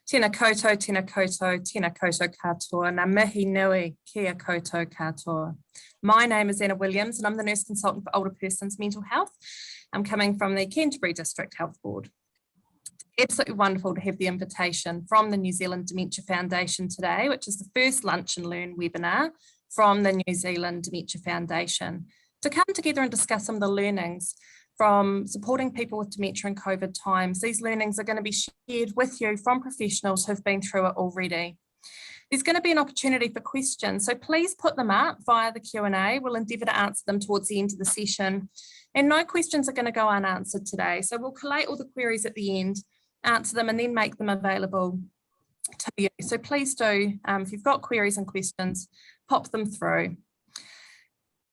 Tēnā koutou, tēnā koutou, tēnā koutou katoa, ngā mihi nui kia koutou katoa. My name is Anna Williams and I'm the Nurse Consultant for Older Persons Mental Health. I'm coming from the Canterbury District Health Board. Absolutely wonderful to have the invitation from the New Zealand Dementia Foundation today, which is the first Lunch and Learn webinar from the New Zealand Dementia Foundation, to come together and discuss some of the learnings from supporting people with dementia in COVID times. These learnings are going to be shared with you from professionals who've been through it already. There's going to be an opportunity for questions, so please put them up via the Q&A. We'll endeavour to answer them towards the end of the session. And no questions are going to go unanswered today, so we'll collate all the queries at the end, answer them and then make them available to you. So please do, if you've got queries and questions, pop them through.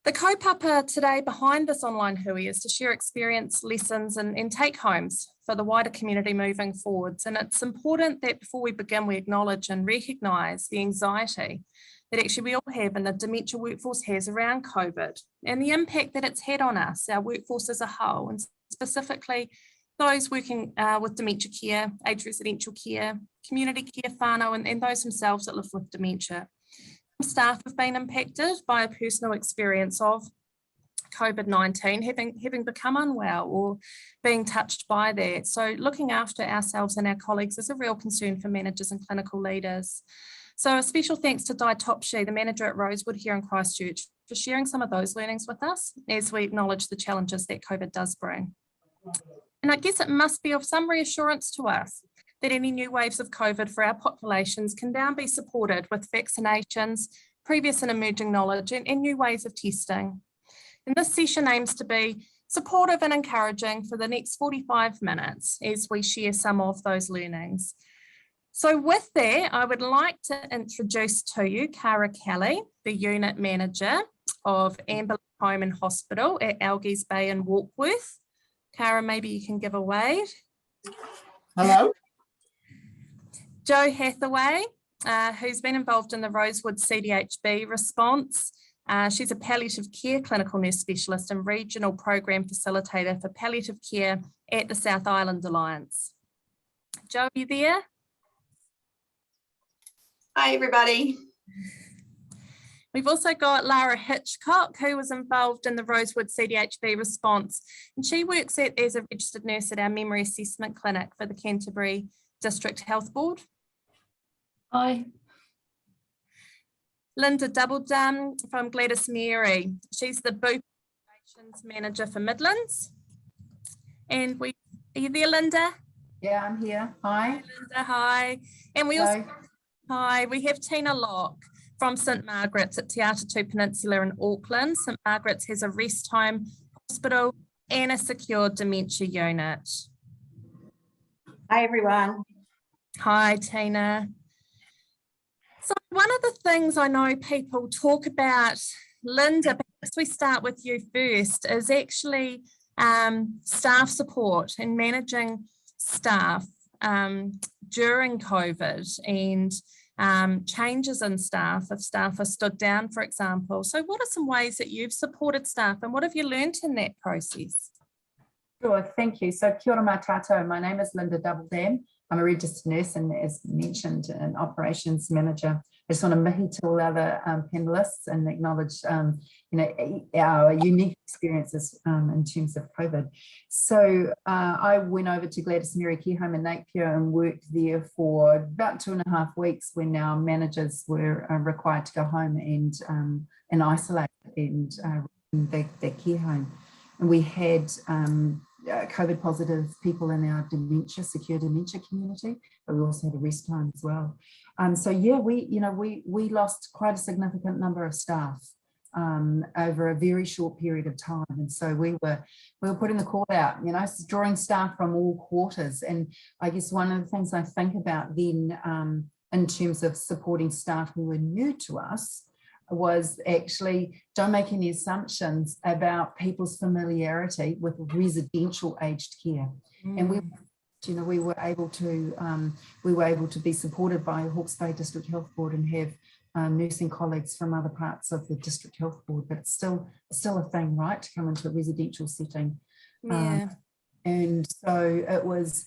The kaupapa today behind this online hui is to share experience, lessons and take-homes for the wider community moving forwards. And it's important that before we begin, we acknowledge and recognise the anxiety that actually we all have and the dementia workforce has around COVID and the impact that it's had on us, our workforce as a whole, and specifically those working with dementia care, aged residential care, community care whānau, and those themselves that live with dementia. Staff have been impacted by a personal experience of COVID-19, having become unwell or being touched by that. So looking after ourselves and our colleagues is a real concern for managers and clinical leaders. So a special thanks to Di Topshee, the manager at Rosewood here in Christchurch, for sharing some of those learnings with us as we acknowledge the challenges that COVID does bring. And I guess it must be of some reassurance to us that any new waves of COVID for our populations can now be supported with vaccinations, previous and emerging knowledge, and new ways of testing. And this session aims to be supportive and encouraging for the next 45 minutes as we share some of those learnings. So with that, I would like to introduce to you Cara Kelly, the Unit Manager of Amberley Home and Hospital at Algies Bay in Warkworth. Cara, maybe you can give a wave. Hello. Jo Hathaway, who's been involved in the Rosewood CDHB response. She's a palliative care clinical nurse specialist and regional program facilitator for palliative care at the South Island Alliance. Jo, are you there? Hi, everybody. We've also got Lara Hitchcock, who was involved in the Rosewood CDHB response, and she works as a registered nurse at our memory assessment clinic for the Canterbury District Health Board. Hi. Linda Doubledum from Gladys Mary. She's the Booth Operations Manager for Midlands. And are you there, Linda? Yeah, I'm here. Hi. Hi, Linda, hi. And we Hello. we have Tina Locke from St Margaret's at Te Atatū Peninsula in Auckland. St Margaret's has a rest home, hospital and a secure dementia unit. Hi, everyone. Hi, Tina. So one of the things I know people talk about, Linda, perhaps we start with you first, is actually staff support and managing staff during COVID and changes in staff if staff are stood down, for example. So what are some ways that you've supported staff and what have you learned in that process? Sure, thank you. So kia ora mātātou. My name is Linda Doubledam. I'm a registered nurse and, as mentioned, an operations manager. I just want to mihi to all other panelists and acknowledge our unique experiences in terms of COVID. So I went over to Gladys Mary Care Home in Napier and worked there for about 2.5 weeks when our managers were required to go home and isolate and their care home. And we had COVID positive people in our secure dementia community, but we also had a rest home as well. So yeah, we lost quite a significant number of staff over a very short period of time, and so we were putting the call out, drawing staff from all quarters. And I guess one of the things I think about then in terms of supporting staff who were new to us was actually don't make any assumptions about people's familiarity with residential aged care. And we were able to be supported by Hawke's Bay District Health Board and have nursing colleagues from other parts of the District Health Board, but it's still a thing, right, to come into a residential setting. Yeah. And so it was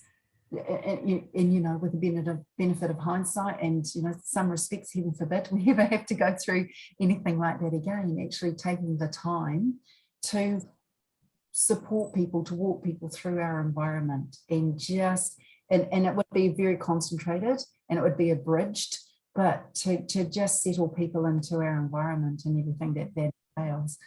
and with the benefit of hindsight, and some respects, heaven forbid we ever have to go through anything like that again, actually taking the time to support people, to walk people through our environment, and it would be very concentrated and it would be abridged, but to just settle people into our environment and everything that entails.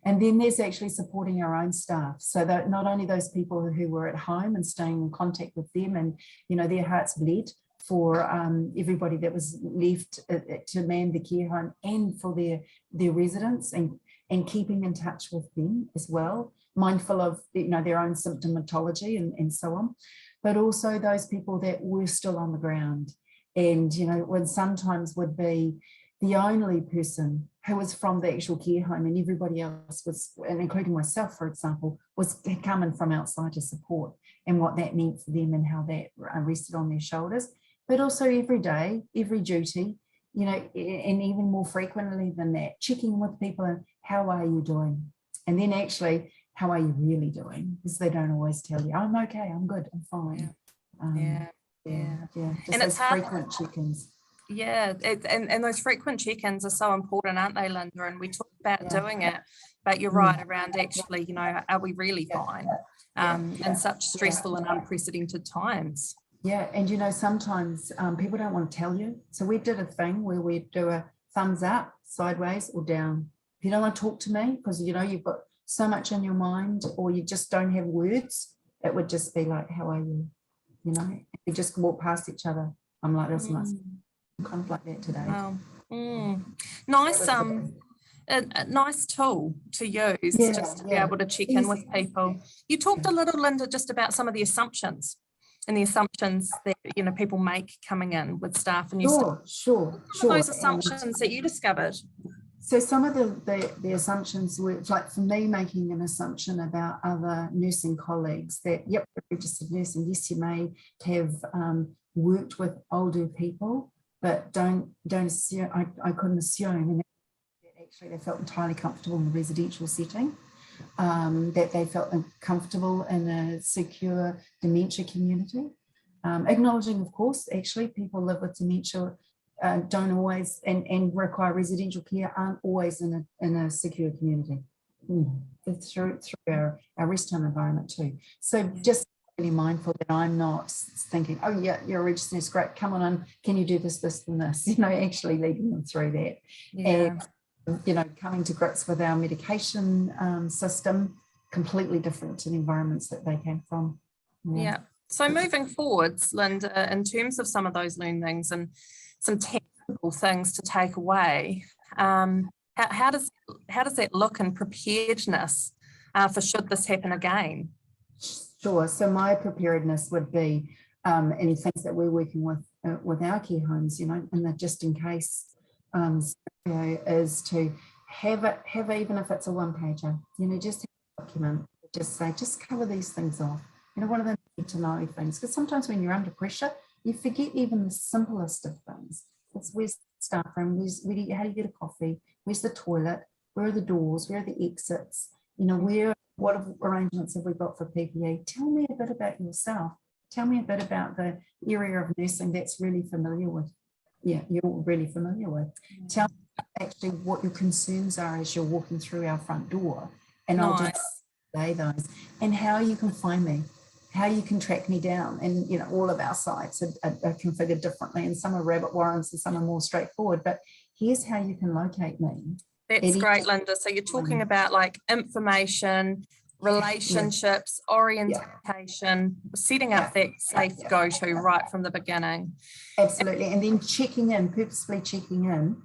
And then there's actually supporting our own staff, so that not only those people who were at home and staying in contact with them, and their hearts bled for everybody that was left to man the care home, and for their residents, and keeping in touch with them as well, mindful of their own symptomatology and so on, but also those people that were still on the ground, and when sometimes would be the only person who was from the actual care home, and everybody else was, and including myself, for example, was coming from outside to support, and what that meant for them and how that rested on their shoulders. But also every day, every duty, and even more frequently than that, checking with people and how are you doing? And then actually, how are you really doing? Because they don't always tell you, I'm okay, I'm good, I'm fine. Just And those it's hard. frequent check-ins. Yeah, and those frequent check-ins are so important, aren't they, Linda? And we talk about doing it, but you're right around actually, are we really fine in such stressful and unprecedented times? Yeah, and sometimes people don't want to tell you. So we did a thing where we do a thumbs up, sideways, or down. If you don't want to talk to me because you've got so much in your mind, or you just don't have words, it would just be like, how are you? We just walk past each other. I'm like, this must kind of like that today. Wow. Nice, a nice tool to use just to be able to check in with people. You talked a little, Linda, just about some of the assumptions that people make coming in with staff, and Sure. Those assumptions that you discovered. So some of the assumptions were, like, for me, making an assumption about other nursing colleagues that, yep, you're a registered nurse, and yes, you may have worked with older people, but don't assume, I couldn't assume, and actually they felt entirely comfortable in the residential setting, that they felt comfortable in a secure dementia community. Acknowledging, of course, actually people live with dementia, don't always, and require residential care, aren't always in a secure community, through our rest home environment too. So just really mindful that I'm not thinking, oh yeah, you're a registered nurse, great, come on, can you do this, and this, actually leading them through that. And coming to grips with our medication system, completely different to the environments that they came from. So moving forwards, Linda, in terms of some of those learnings and some technical things to take away, how does that look in preparedness for should this happen again? Sure. So my preparedness would be any things that we're working with our care homes, in the just in case scenario, is to have even if it's a one-pager, just have a document, just cover these things off. What are the need to know things? Because sometimes when you're under pressure, you forget even the simplest of things. It's where's the staff room, how do you get a coffee, where's the toilet, where are the doors, where are the exits, what arrangements have we got for PPE? Tell me a bit about yourself. Tell me a bit about the area of nursing that's really familiar with. You're really familiar with. Tell me actually what your concerns are as you're walking through our front door. And I'll just say those. And how you can find me, how you can track me down. And, all of our sites are configured differently, and some are rabbit warrens and some are more straightforward. But here's how you can locate me. That's great, Linda. So you're talking about like information, relationships, orientation, setting up that safe go-to right from the beginning. Absolutely. And then purposefully checking in,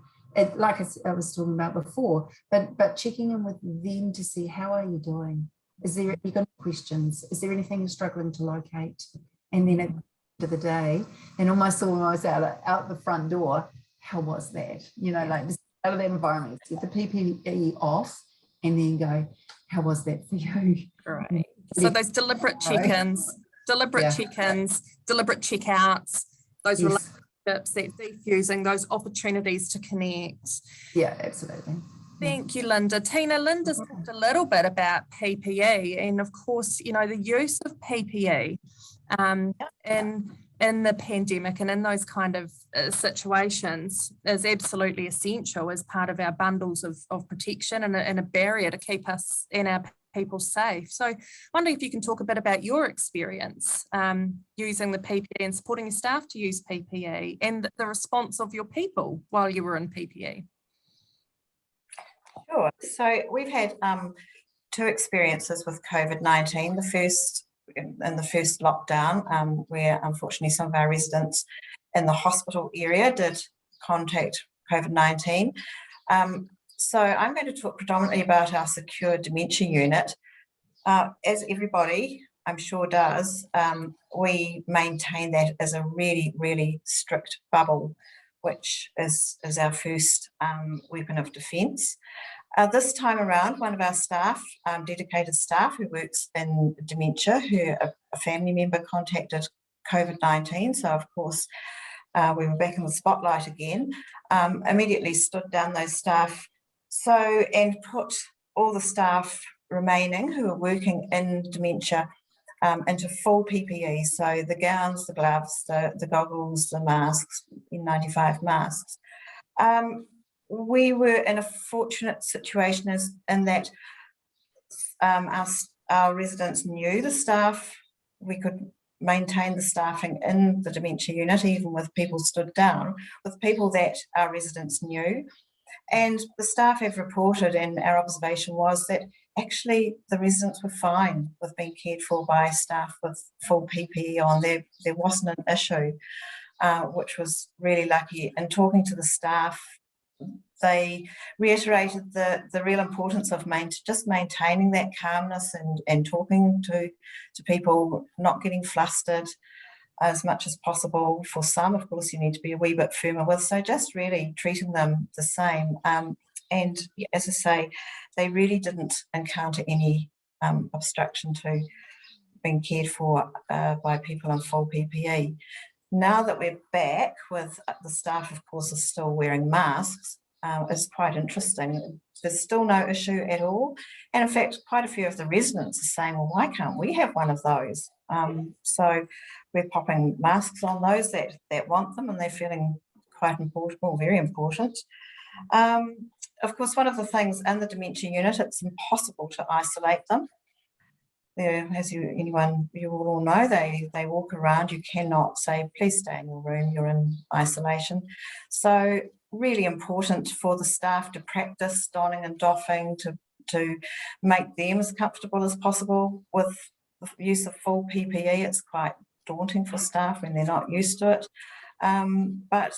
like I was talking about before, but checking in with them to see, how are you doing? Have you got any questions? Is there anything you're struggling to locate? And then at the end of the day, and almost when I was out the front door, how was that? Like just out of that environment, get the PPE off, and then go, how was that for you? Right. So those deliberate check-ins, deliberate checkouts, those relationships, that defusing, those opportunities to connect. Yeah, absolutely. Thank you, Linda. Tina, Linda's talked a little bit about PPE, and of course, the use of PPE In the pandemic and in those kind of situations is absolutely essential as part of our bundles of protection and a barrier to keep us and our people safe. So I wonder if you can talk a bit about your experience using the PPE and supporting your staff to use PPE and the response of your people while you were in PPE. Sure. So we've had two experiences with COVID-19. The first in the first lockdown, where unfortunately some of our residents in the hospital area did contact COVID-19. So I'm going to talk predominantly about our secure dementia unit. As everybody, I'm sure does, we maintain that as a really, really strict bubble, which is our first weapon of defence. This time around, one of our staff, dedicated staff who works in dementia, a family member contacted COVID-19. So of course, we were back in the spotlight again, immediately stood down those staff and put all the staff remaining who are working in dementia into full PPE. So the gowns, the gloves, the goggles, the masks, N95 masks. We were in a fortunate situation in that our residents knew the staff. We could maintain the staffing in the dementia unit, even with people stood down, with people that our residents knew. And the staff have reported, and our observation was that actually the residents were fine with being cared for by staff with full PPE on. There wasn't an issue, which was really lucky. And talking to the staff, they reiterated the real importance of just maintaining that calmness and talking to people, not getting flustered as much as possible. For some, of course, you need to be a wee bit firmer with, so just really treating them the same. And as I say, they really didn't encounter any obstruction to being cared for by people in full PPE. Now that we're back with the staff, of course, are still wearing masks, is quite interesting. There's still no issue at all. And in fact, quite a few of the residents are saying, well, why can't we have one of those? So we're popping masks on those that want them, and they're feeling quite important, or very important. Of course, one of the things in the dementia unit, it's impossible to isolate them. As you all know, they walk around. You cannot say, please stay in your room, you're in isolation. So really important for the staff to practice donning and doffing to make them as comfortable as possible with the use of full PPE. It's quite daunting for staff when they're not used to it, but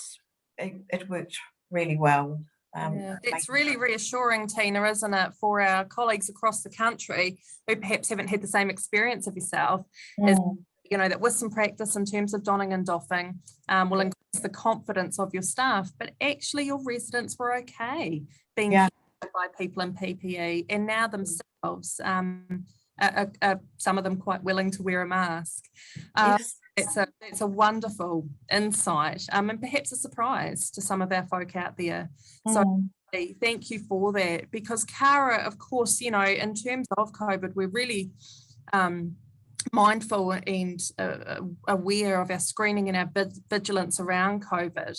it worked really well. It's really reassuring, Tina, isn't it, for our colleagues across the country who perhaps haven't had the same experience of yourself, is, that with some practice in terms of donning and doffing will increase the confidence of your staff, but actually your residents were okay being cared by people in PPE, and now themselves are some of them quite willing to wear a mask. Yes. It's a wonderful insight, and perhaps a surprise to some of our folk out there. So thank you for that, because Cara, of course, in terms of COVID, we're really mindful and aware of our screening and our vigilance around COVID.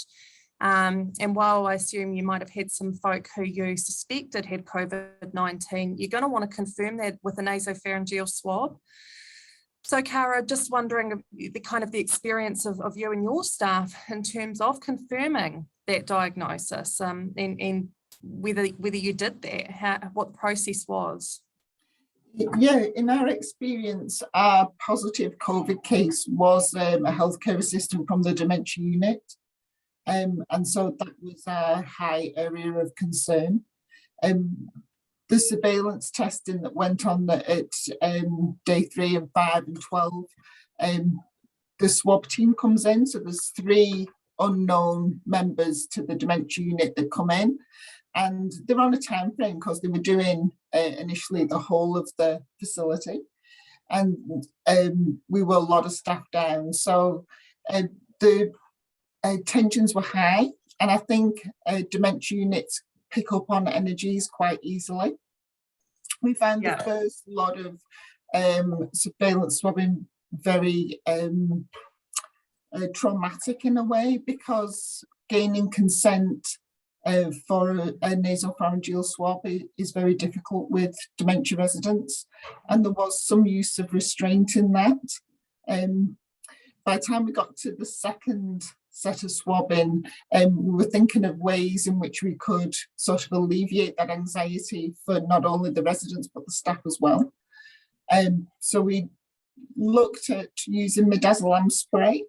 And while I assume you might have had some folk who you suspected had COVID-19, you're going to want to confirm that with a nasopharyngeal swab. So, Cara, just wondering the experience of you and your staff in terms of confirming that diagnosis, and whether you did that, what the process was. Yeah, in our experience, our positive COVID case was a healthcare assistant from the dementia unit. And so that was a high area of concern. The surveillance testing that went on at day 3 and 5 and 12, the swab team comes in. So there's 3 unknown members to the dementia unit that come in, and they're on a time frame because they were doing initially the whole of the facility, and we were a lot of staff down. So the tensions were high, and I think dementia units pick up on energies quite easily. We found the first lot of surveillance swabbing very traumatic in a way, because gaining consent for a nasopharyngeal swab is very difficult with dementia residents, and there was some use of restraint in that. By the time we got to the second set of swabbing, we were thinking of ways in which we could sort of alleviate that anxiety for not only the residents but the staff as well. So we looked at using midazolam spray,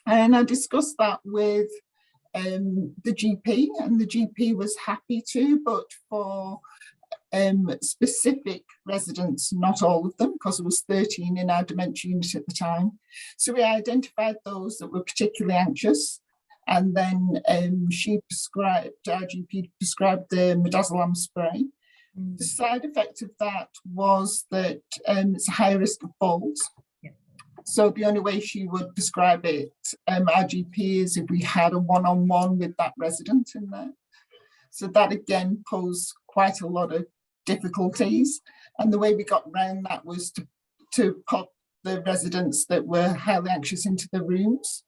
and I discussed that with the GP, and the GP was happy to, but for specific residents, not all of them, because there was 13 in our dementia unit at the time. So we identified those that were particularly anxious, and then our GP prescribed the midazolam spray. The side effect of that was that it's a high risk of falls. So the only way she would prescribe it, our GP, is if we had a one-on-one with that resident in there. So that again posed quite a lot of difficulties. And the way we got around that was to pop the residents that were highly anxious into the rooms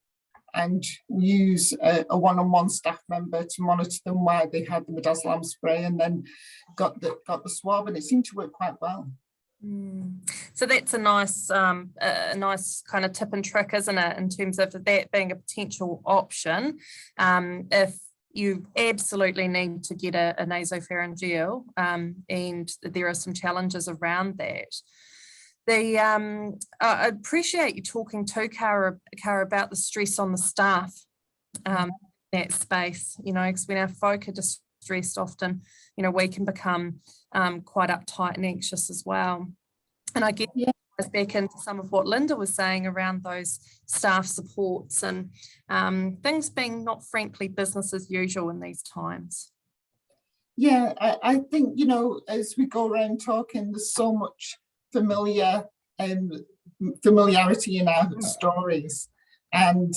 and use a one-on-one staff member to monitor them while they had the midazolam spray, and then got the swab, and it seemed to work quite well. So that's a nice kind of tip and trick, isn't it, in terms of that being a potential option if you absolutely need to get a nasopharyngeal, and there are some challenges around that. I appreciate you talking to Cara about the stress on the staff in that space, because when our folk are distressed, often, we can become quite uptight and anxious as well. And I get back into some of what Linda was saying around those staff supports and things being not frankly business as usual in these times. Yeah, I think, as we go around talking, there's so much familiarity in our stories, and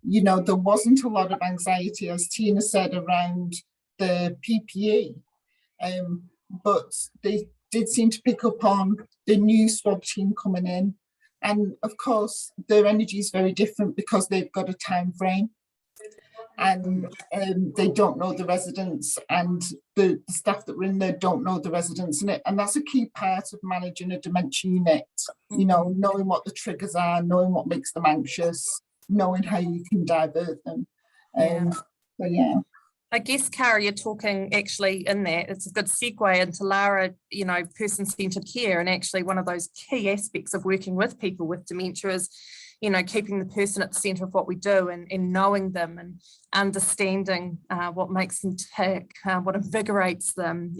there wasn't a lot of anxiety, as Tina said, around the PPE, but they did seem to pick up on the new swab team coming in, and of course their energy is very different because they've got a time frame, and they don't know the residents, and the staff that were in there don't know the residents in it, and that's a key part of managing a dementia unit. Knowing what the triggers are, knowing what makes them anxious, knowing how you can divert them. But yeah. I guess, Cara, you're talking actually in that, it's a good segue into Lara, person-centred care, and actually one of those key aspects of working with people with dementia is, keeping the person at the centre of what we do, and knowing them and understanding what makes them tick, what invigorates them,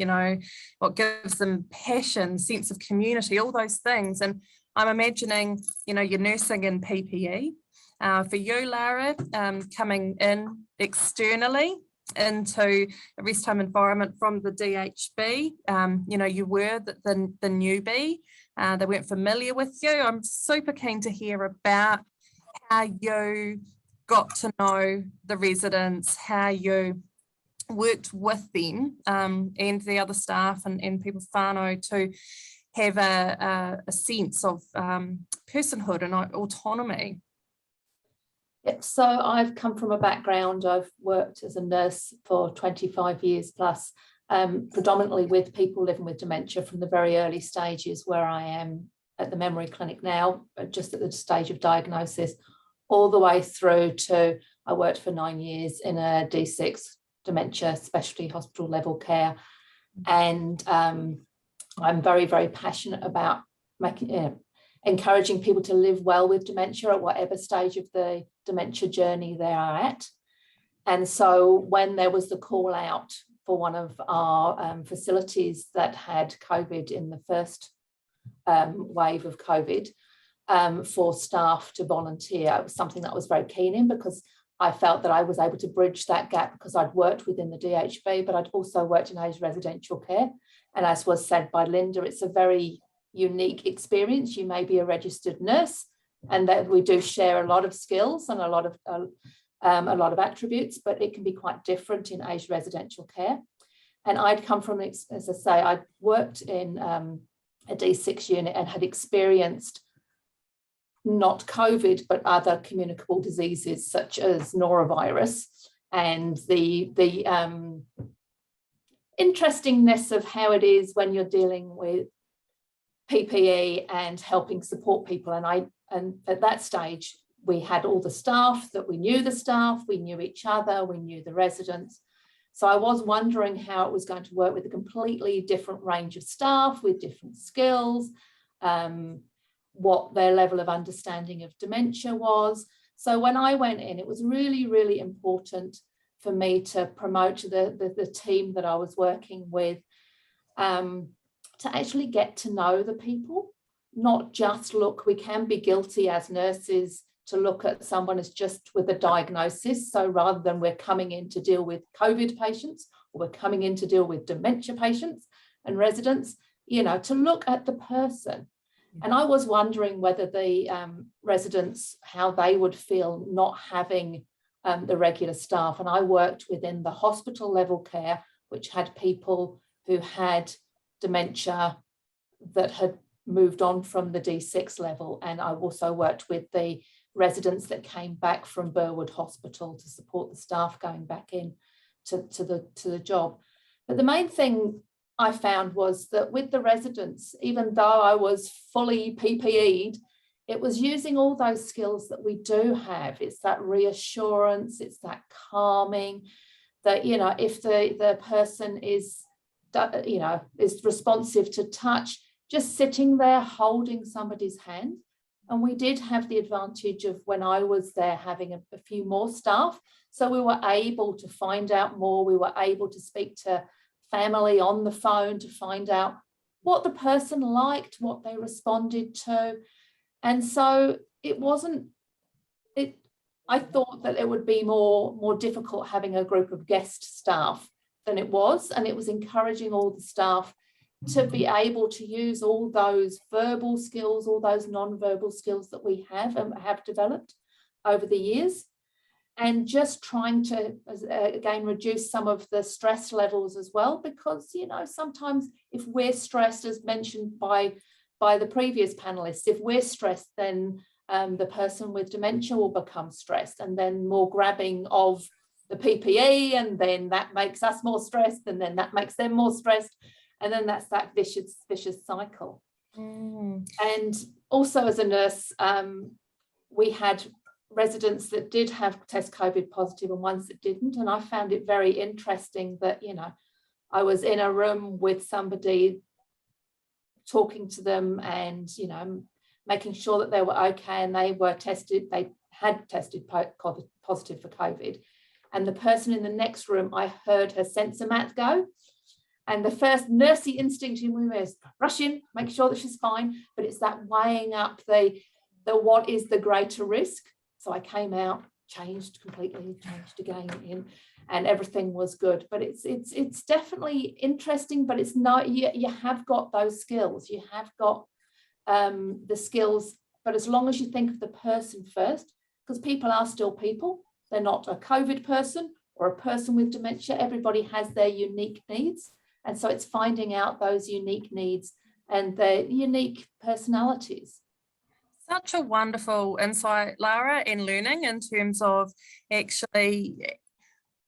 what gives them passion, sense of community, all those things. And I'm imagining, you're nursing in PPE. For you, Lara, coming in externally into a rest home environment from the DHB, you were the newbie, they weren't familiar with you. I'm super keen to hear about how you got to know the residents, how you worked with them and the other staff and people whānau to have a sense of personhood and autonomy. Yep. So I've come from a background, I've worked as a nurse for 25 years plus, predominantly with people living with dementia from the very early stages, where I am at the memory clinic now, just at the stage of diagnosis, all the way through to, I worked for 9 years in a D6 dementia specialty hospital level care. And I'm very, very passionate about encouraging people to live well with dementia at whatever stage of the dementia journey they are at. And so when there was the call out for one of our facilities that had COVID in the first wave of COVID, for staff to volunteer, it was something that I was very keen in, because I felt that I was able to bridge that gap, because I'd worked within the DHB, but I'd also worked in aged residential care. And as was said by Linda, it's a very unique experience. You may be a registered nurse, and that we do share a lot of skills and a lot of attributes, but it can be quite different in aged residential care. And I'd come from, as I say, I'd worked in a D6 unit and had experienced not COVID, but other communicable diseases such as norovirus, and the interestingness of how it is when you're dealing with PPE and helping support people. And at that stage, we had all the staff that we knew the staff, we knew each other, we knew the residents. So I was wondering how it was going to work with a completely different range of staff with different skills, what their level of understanding of dementia was. So when I went in, it was really, really important for me to promote the team that I was working with, to actually get to know the people, not just look. We can be guilty as nurses to look at someone as just with a diagnosis. So rather than we're coming in to deal with COVID patients, or we're coming in to deal with dementia patients and residents, you know, to look at the person. And I was wondering whether the residents, how they would feel not having the regular staff. And I worked within the hospital level care, which had people who had dementia that had moved on from the D6 level. And I also worked with the residents that came back from Burwood Hospital to support the staff going back in to the job. But the main thing I found was that with the residents, even though I was fully PPE'd, it was using all those skills that we do have. It's that reassurance, it's that calming, that, you know, if the person is, you know, is responsive to touch, just sitting there holding somebody's hand. And we did have the advantage of, when I was there, having a few more staff. So we were able to find out more. We were able to speak to family on the phone to find out what the person liked, what they responded to. And so it wasn't, I thought that it would be more difficult having a group of guest staff than it was. And it was encouraging all the staff to be able to use all those verbal skills, all those non-verbal skills that we have and have developed over the years. And just trying to, again, reduce some of the stress levels as well, because, you know, sometimes if we're stressed, as mentioned by the previous panelists, if we're stressed, then the person with dementia will become stressed, and then more grabbing of the PPE, and then that makes us more stressed, and then that makes them more stressed. And then that's that vicious cycle. And also as a nurse, we had residents that did have test COVID positive and ones that didn't. And I found it very interesting that, you know, I was in a room with somebody talking to them and, you know, making sure that they were okay, and they were tested, they had tested positive for COVID. And the person in the next room, I heard her sensor mat go. And the first nursey instinct in me is rush in, make sure that she's fine. But it's that weighing up the what is the greater risk. So I came out, changed completely, changed again in, and everything was good. But it's definitely interesting, but it's not, you have got those skills. You have got the skills, but as long as you think of the person first, because people are still people. They're not a COVID person or a person with dementia. Everybody has their unique needs. And so it's finding out those unique needs and their unique personalities. Such a wonderful insight, Lara, and learning in terms of actually,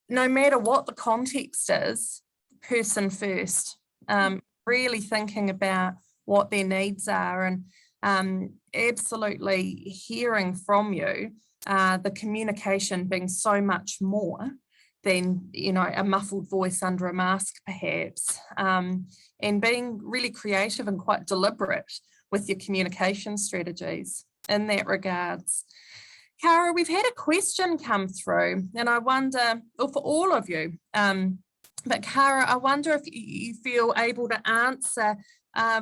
no matter what the context is, person first, really thinking about what their needs are, and absolutely hearing from you, the communication being so much more than, you know, a muffled voice under a mask, perhaps, and being really creative and quite deliberate with your communication strategies in that regards. Cara, we've had a question come through, and I wonder, or for all of you, but Cara, I wonder if you feel able to answer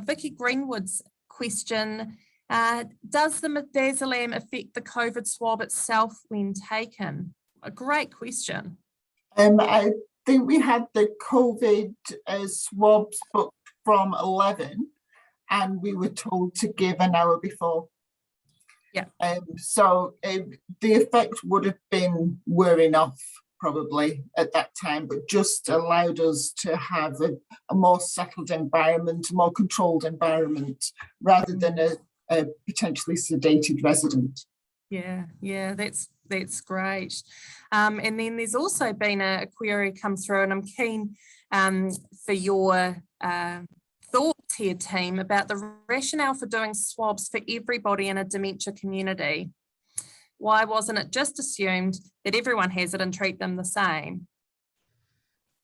Vicky Greenwood's question. Does the midazolam affect the COVID swab itself when taken? A great question. I think we had the COVID swabs booked from 11, and we were told to give an hour before. Yeah. So the effect would have been wearing off probably at that time, but just allowed us to have a more settled environment, a more controlled environment, rather than a potentially sedated resident. Yeah, that's great. And then there's also been a query come through, and I'm keen for your thoughts here, team, about the rationale for doing swabs for everybody in a dementia community. Why wasn't it just assumed that everyone has it and treat them the same?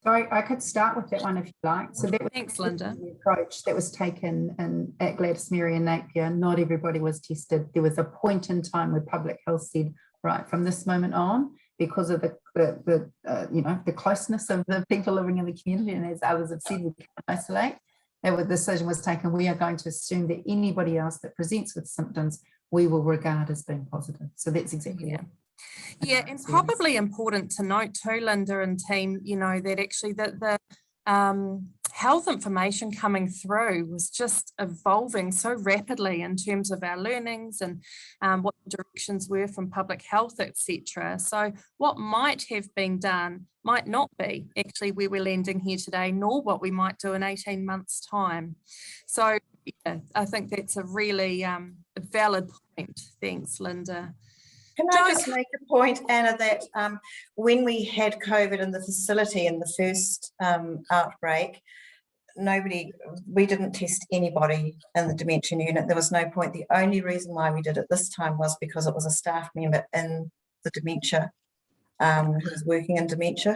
So I could start with that one if you like. So that was Thanks, Linda. the approach that was taken at Gladys Mary and Napier. Not everybody was tested. There was a point in time where public health said, right, from this moment on, because of the closeness of the people living in the community, and as others have said, we can't isolate. The decision was taken. We are going to assume that anybody else that presents with symptoms, we will regard as being positive. So that's exactly it. Yeah, and probably important to note too, Linda and team, that actually the health information coming through was just evolving so rapidly in terms of our learnings and what the directions were from public health, etc. So what might have been done might not be actually where we're landing here today, nor what we might do in 18 months' time. So yeah, I think that's a really valid point. Thanks, Linda. Can I just make a point, Anna, that when we had COVID in the facility in the first outbreak, we didn't test anybody in the dementia unit. There was no point. The only reason why we did it this time was because it was a staff member in the dementia who was working in dementia,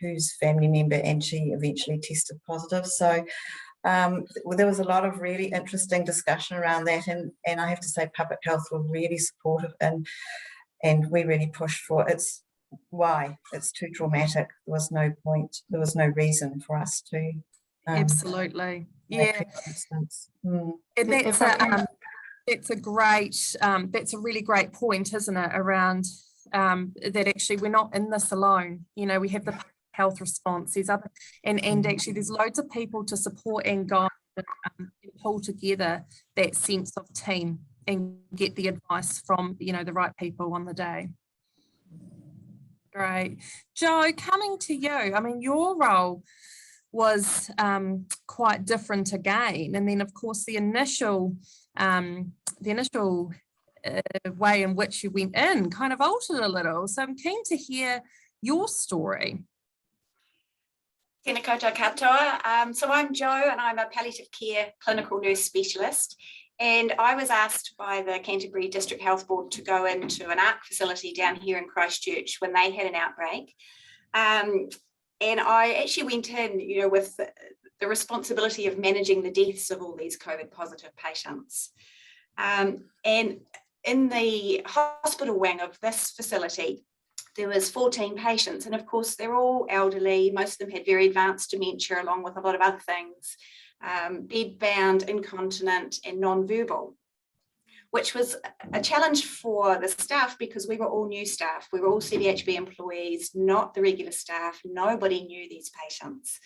whose family member, and she eventually tested positive. So there was a lot of really interesting discussion around that, and I have to say public health were really supportive, and we really pushed for it. It's too traumatic. There was no point, there was no reason for us to absolutely, yeah. And that's a really great point, isn't it, around that actually we're not in this alone. We have the health response, there's other, and actually there's loads of people to support and guide and pull together that sense of team and get the advice from the right people on the day. Great. Jo, coming to you, I mean, your role was quite different again, and then of course the initial way in which you went in kind of altered a little, so I'm keen to hear your story. Tēnā koutou katoa. So I'm Jo, and I'm a palliative care clinical nurse specialist. And I was asked by the Canterbury District Health Board to go into an ARC facility down here in Christchurch when they had an outbreak. And I actually went in, with the responsibility of managing the deaths of all these COVID positive patients. And in the hospital wing of this facility, there was 14 patients, and of course they're all elderly. Most of them had very advanced dementia along with a lot of other things, bed-bound, incontinent and non-verbal, which was a challenge for the staff because we were all new staff. We were all CDHB employees, not the regular staff. Nobody knew these patients.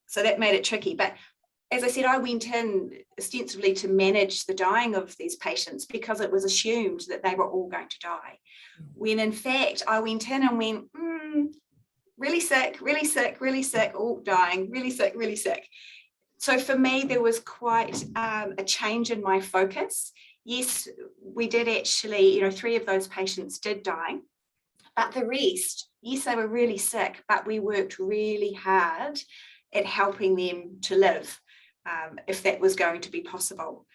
So that made it tricky. But as I said, I went in ostensibly to manage the dying of these patients because it was assumed that they were all going to die. When in fact, I went in and went, really sick, really sick, really sick, all dying, really sick, really sick. So for me, there was quite a change in my focus. Yes, we did actually, 3 of those patients did die, but the rest, yes, they were really sick, but we worked really hard at helping them to live, if that was going to be possible.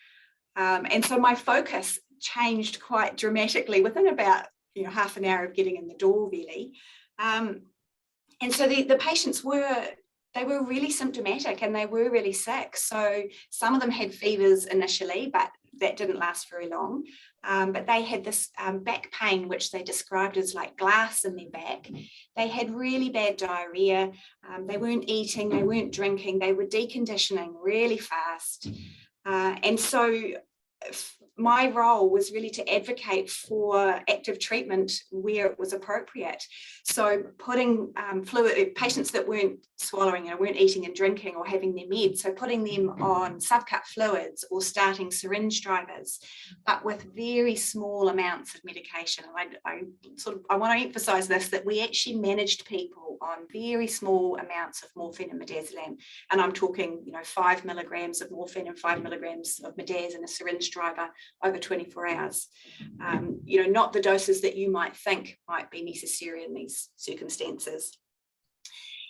And so my focus changed quite dramatically within about half an hour of getting in the door, really. And so the patients were really symptomatic and they were really sick. So some of them had fevers initially, but that didn't last very long. But they had this back pain, which they described as like glass in their back. They had really bad diarrhea. They weren't eating, they weren't drinking, they were deconditioning really fast. And so my role was really to advocate for active treatment where it was appropriate. So putting fluid, patients that weren't swallowing, weren't eating and drinking or having their meds, so putting them on subcut fluids or starting syringe drivers, but with very small amounts of medication. I want to emphasize this, that we actually managed people on very small amounts of morphine and midazolam. And I'm talking, 5 milligrams of morphine and 5 milligrams of midaz in a syringe driver over 24 hours. Not the doses that you might think might be necessary in these circumstances.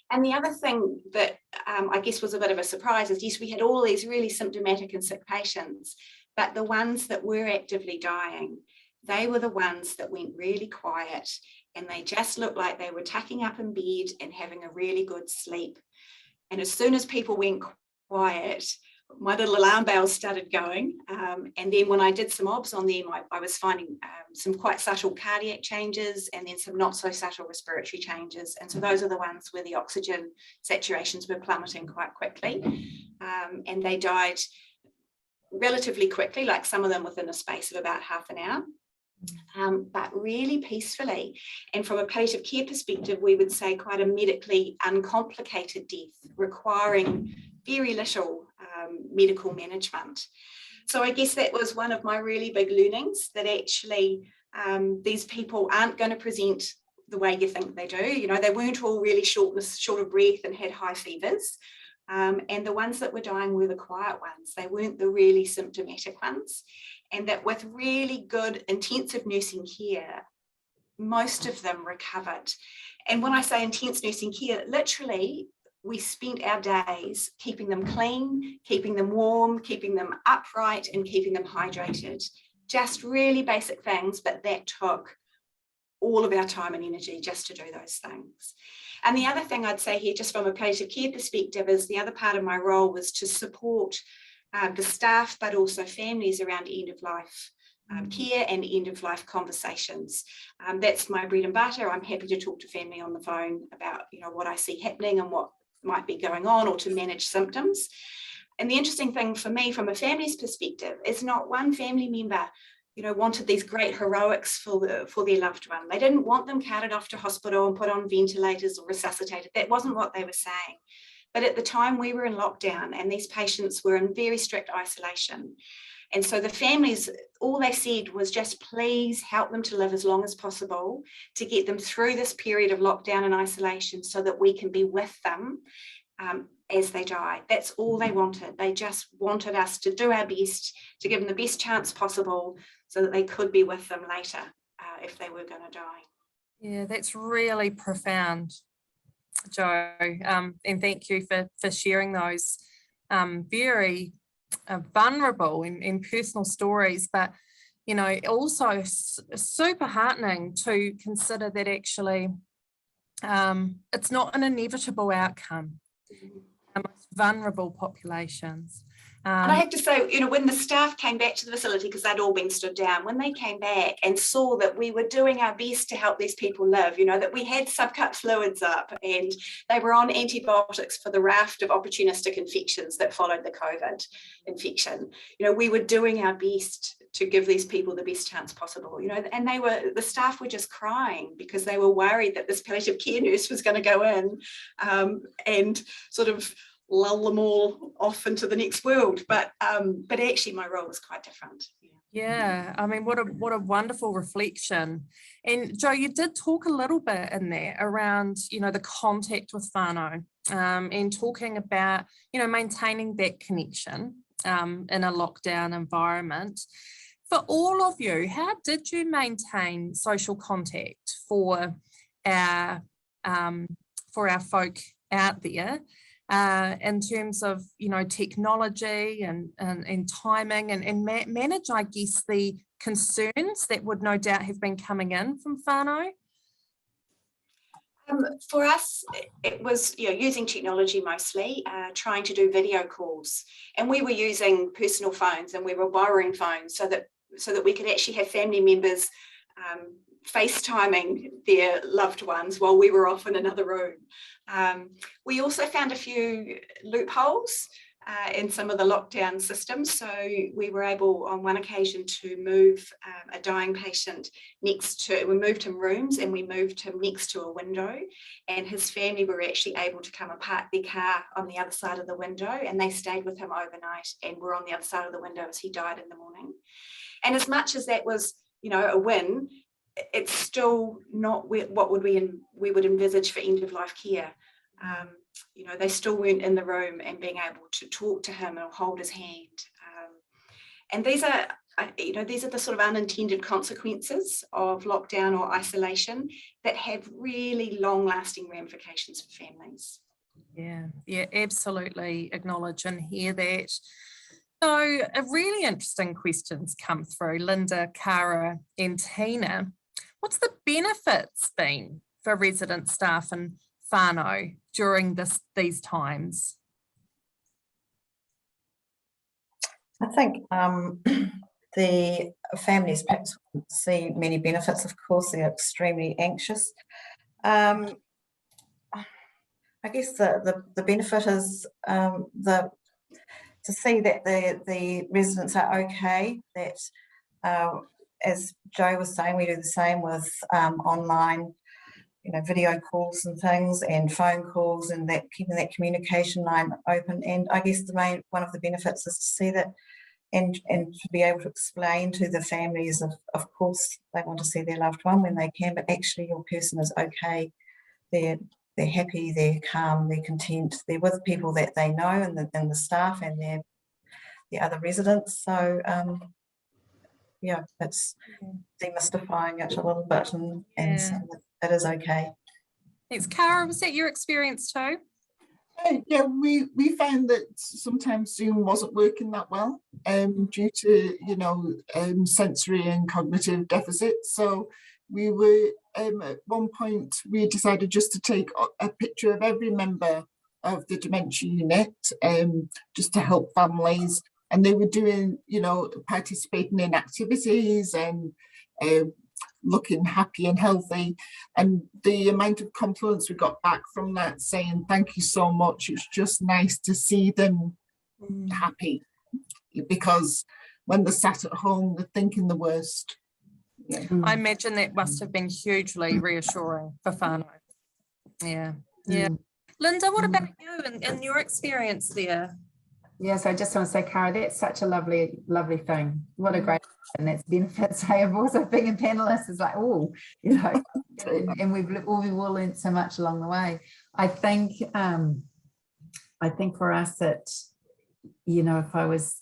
And the other thing that I guess was a bit of a surprise is, yes, we had all these really symptomatic and sick patients, but the ones that were actively dying, they were the ones that went really quiet, and they just looked like they were tucking up in bed and having a really good sleep. And as soon as people went quiet, my little alarm bells started going. And then when I did some obs on them, I was finding some quite subtle cardiac changes and then some not so subtle respiratory changes. And so those are the ones where the oxygen saturations were plummeting quite quickly. And they died relatively quickly, like some of them within a space of about half an hour. But really peacefully. And from a palliative care perspective, we would say quite a medically uncomplicated death, requiring very little medical management. So I guess that was one of my really big learnings, that actually these people aren't going to present the way you think they do. They weren't all really short of breath and had high fevers. And the ones that were dying were the quiet ones. They weren't the really symptomatic ones. And that with really good intensive nursing care, most of them recovered. And when I say intense nursing care, literally, we spent our days keeping them clean, keeping them warm, keeping them upright, and keeping them hydrated. Just really basic things, but that took all of our time and energy just to do those things. And the other thing I'd say here, just from a palliative care perspective, is the other part of my role was to support the staff, but also families around end of life care and end of life conversations. That's my bread and butter. I'm happy to talk to family on the phone about what I see happening and what might be going on, or to manage symptoms. And the interesting thing for me from a family's perspective is not one family member wanted these great heroics for their loved one. They didn't want them carted off to hospital and put on ventilators or resuscitated. That wasn't what they were saying. But at the time we were in lockdown and these patients were in very strict isolation. And so the families, all they said was just please help them to live as long as possible, to get them through this period of lockdown and isolation so that we can be with them as they die. That's all they wanted. They just wanted us to do our best to give them the best chance possible so that they could be with them later if they were going to die. Yeah, that's really profound, Jo. And thank you for sharing those very vulnerable and personal stories, but also super heartening to consider that actually it's not an inevitable outcome. The most vulnerable populations. And I have to say, when the staff came back to the facility, because they'd all been stood down, when they came back and saw that we were doing our best to help these people live, that we had subcut fluids up and they were on antibiotics for the raft of opportunistic infections that followed the COVID infection, we were doing our best to give these people the best chance possible, and the staff were just crying because they were worried that this palliative care nurse was going to go in and sort of lull them all off into the next world, but actually my role was quite different. Yeah, I mean, what a wonderful reflection. And Jo, you did talk a little bit in there around the contact with whānau, and talking about maintaining that connection in a lockdown environment. For all of you, how did you maintain social contact for our folk out there? In terms of technology and timing and manage, I guess, the concerns that would no doubt have been coming in from whānau? For us, it was using technology mostly, trying to do video calls, and we were using personal phones and we were borrowing phones so that we could actually have family members FaceTiming their loved ones while we were off in another room. We also found a few loopholes. in some of the lockdown systems. So we were able on one occasion to move a dying patient we moved him rooms and we moved him next to a window, and his family were actually able to come and park their car on the other side of the window, and they stayed with him overnight and were on the other side of the window as he died in the morning. And as much as that was, a win, it's still not what we would envisage for end of life care. They still weren't in the room and being able to talk to him or hold his hand. And these are the sort of unintended consequences of lockdown or isolation that have really long-lasting ramifications for families. Yeah, absolutely acknowledge and hear that. So a really interesting questions come through, Linda, Cara and Tina. What's the benefits been for resident staff and whānau during these times? I think the families perhaps wouldn't see many benefits. Of course, they're extremely anxious. I guess the benefit is to see that the residents are okay, that as Jo was saying, we do the same with online video calls and things and phone calls, and that keeping that communication line open. And I guess one of the benefits is to see that and to be able to explain to the families of course they want to see their loved one when they can, but actually your person is okay. They're happy, they're calm, they're content, they're with people that they know and the staff and the other residents. So it's demystifying it a little bit and so that it is okay. Thanks. Cara, was that your experience too? Yeah, we found that sometimes Zoom wasn't working that well due to sensory and cognitive deficits. So we were at one point we decided just to take a picture of every member of the dementia unit just to help families, and they were doing participating in activities and looking happy and healthy, and the amount of compliments we got back from that saying thank you so much, it's just nice to see them happy, because when they're sat at home they're thinking the worst. I imagine that must have been hugely reassuring for whānau. Yeah. Linda, what about you and your experience there? Yes, I just want to say, Cara, that's such a lovely thing. What a great, and that's benefits. I have also being a panelist is like, and we've all learned so much along the way. I think for us that, if I was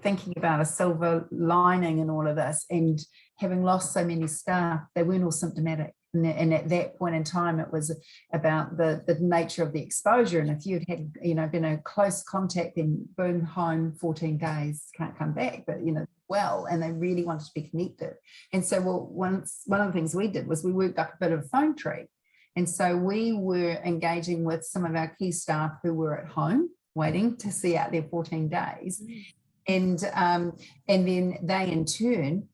thinking about a silver lining in all of this, and having lost so many staff, they weren't all symptomatic. And at that point in time, it was about the nature of the exposure. And if you'd had, been a close contact, then boom, home, 14 days, can't come back, but, and they really wanted to be connected. And so, one of the things we did was we worked up a bit of a phone tree. And so we were engaging with some of our key staff who were at home waiting to see out their 14 days. And then they in turn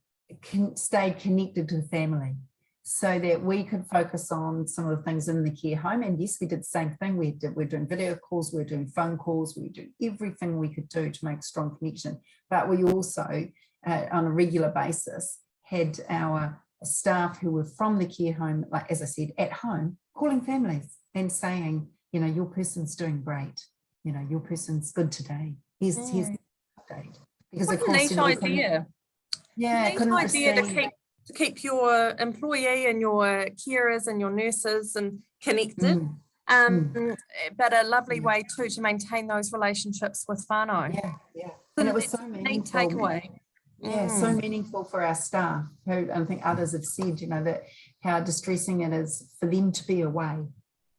stayed connected to the family, so that we could focus on some of the things in the care home. And yes, we did the same thing. We're doing video calls, we're doing phone calls, we do everything we could do to make a strong connection. But we also, on a regular basis, had our staff who were from the care home, like as I said, at home, calling families and saying, your person's doing great. Your person's good today. Here's the update. Because what of course, a neat idea. To keep your employee and your carers and your nurses and connected, but a lovely way too to maintain those relationships with whānau. And it was so meaningful. Neat takeaway. So meaningful for our staff, who I think others have said, that how distressing it is for them to be away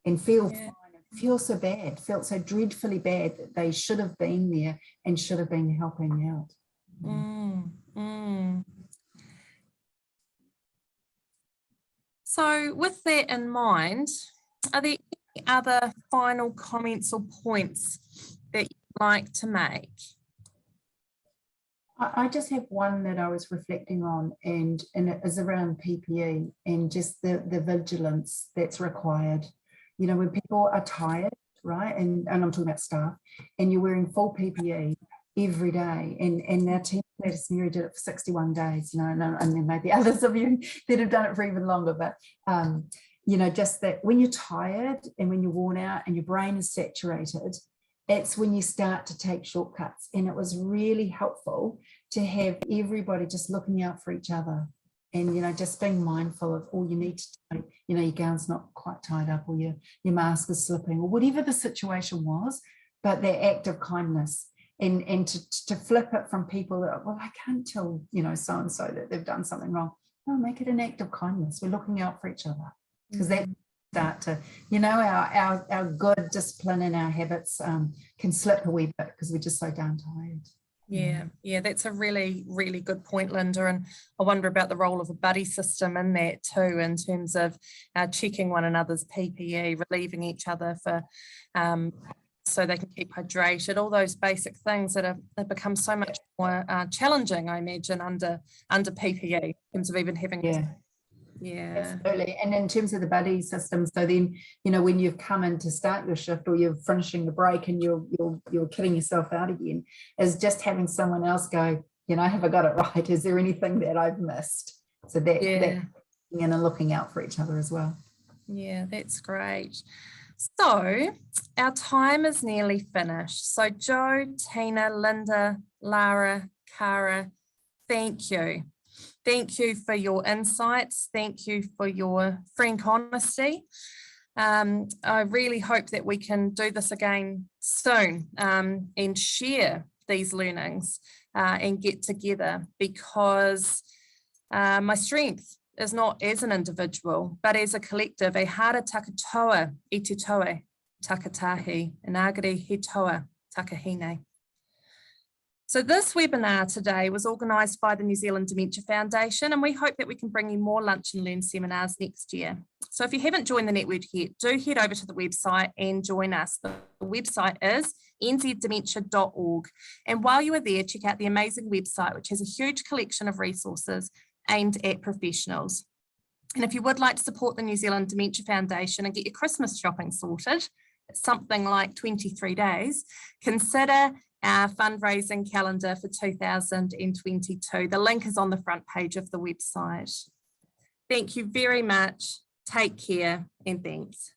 and feel fine, feel so bad, felt so dreadfully bad that they should have been there and should have been helping out. So with that in mind, are there any other final comments or points that you'd like to make? I just have one that I was reflecting on, and it is around PPE and just the vigilance that's required. When people are tired right? And I'm talking about staff, and you're wearing full PPE every day. And our team leader, Mary, did it for 61 days, and there may be others of you that have done it for even longer, but just that when you're tired and when you're worn out and your brain is saturated, it's when you start to take shortcuts. And it was really helpful to have everybody just looking out for each other and, just being mindful of, you need to, your gown's not quite tied up, or your mask is slipping, or whatever the situation was, but that act of kindness and to flip it from people that, well, I can't tell, so-and-so that they've done something wrong. No, make it an act of kindness. We're looking out for each other, because that start to, our good discipline and our habits can slip a wee bit because we're just so darn tired. Yeah, that's a really, really good point, Linda. And I wonder about the role of a buddy system in that too, in terms of checking one another's PPE, relieving each other for so they can keep hydrated, all those basic things that have become so much more challenging, I imagine, under PPE, in terms of even having Yeah, absolutely. And in terms of the buddy system, so then, when you've come in to start your shift, or you're finishing the break and you're kidding yourself out again, is just having someone else go, have I got it right? Is there anything that I've missed? So that and looking out for each other as well. Yeah, that's great. So our time is nearly finished. So Jo, Tina, Linda, Lara, Cara, thank you. Thank you for your insights. Thank you for your frank honesty. I really hope that we can do this again soon and share these learnings and get together, because my strength is not as an individual, but as a collective, e hara takatoa I te toe, takatahi, inagari he toa, takahine. So this webinar today was organised by the New Zealand Dementia Foundation, and we hope that we can bring you more Lunch and Learn seminars next year. So if you haven't joined the network yet, do head over to the website and join us. The website is nzdementia.org. And while you are there, check out the amazing website, which has a huge collection of resources aimed at professionals. And if you would like to support the New Zealand Dementia Foundation and get your Christmas shopping sorted, it's something like 23 days, consider our fundraising calendar for 2022. The link is on the front page of the website. Thank you very much. Take care, and thanks.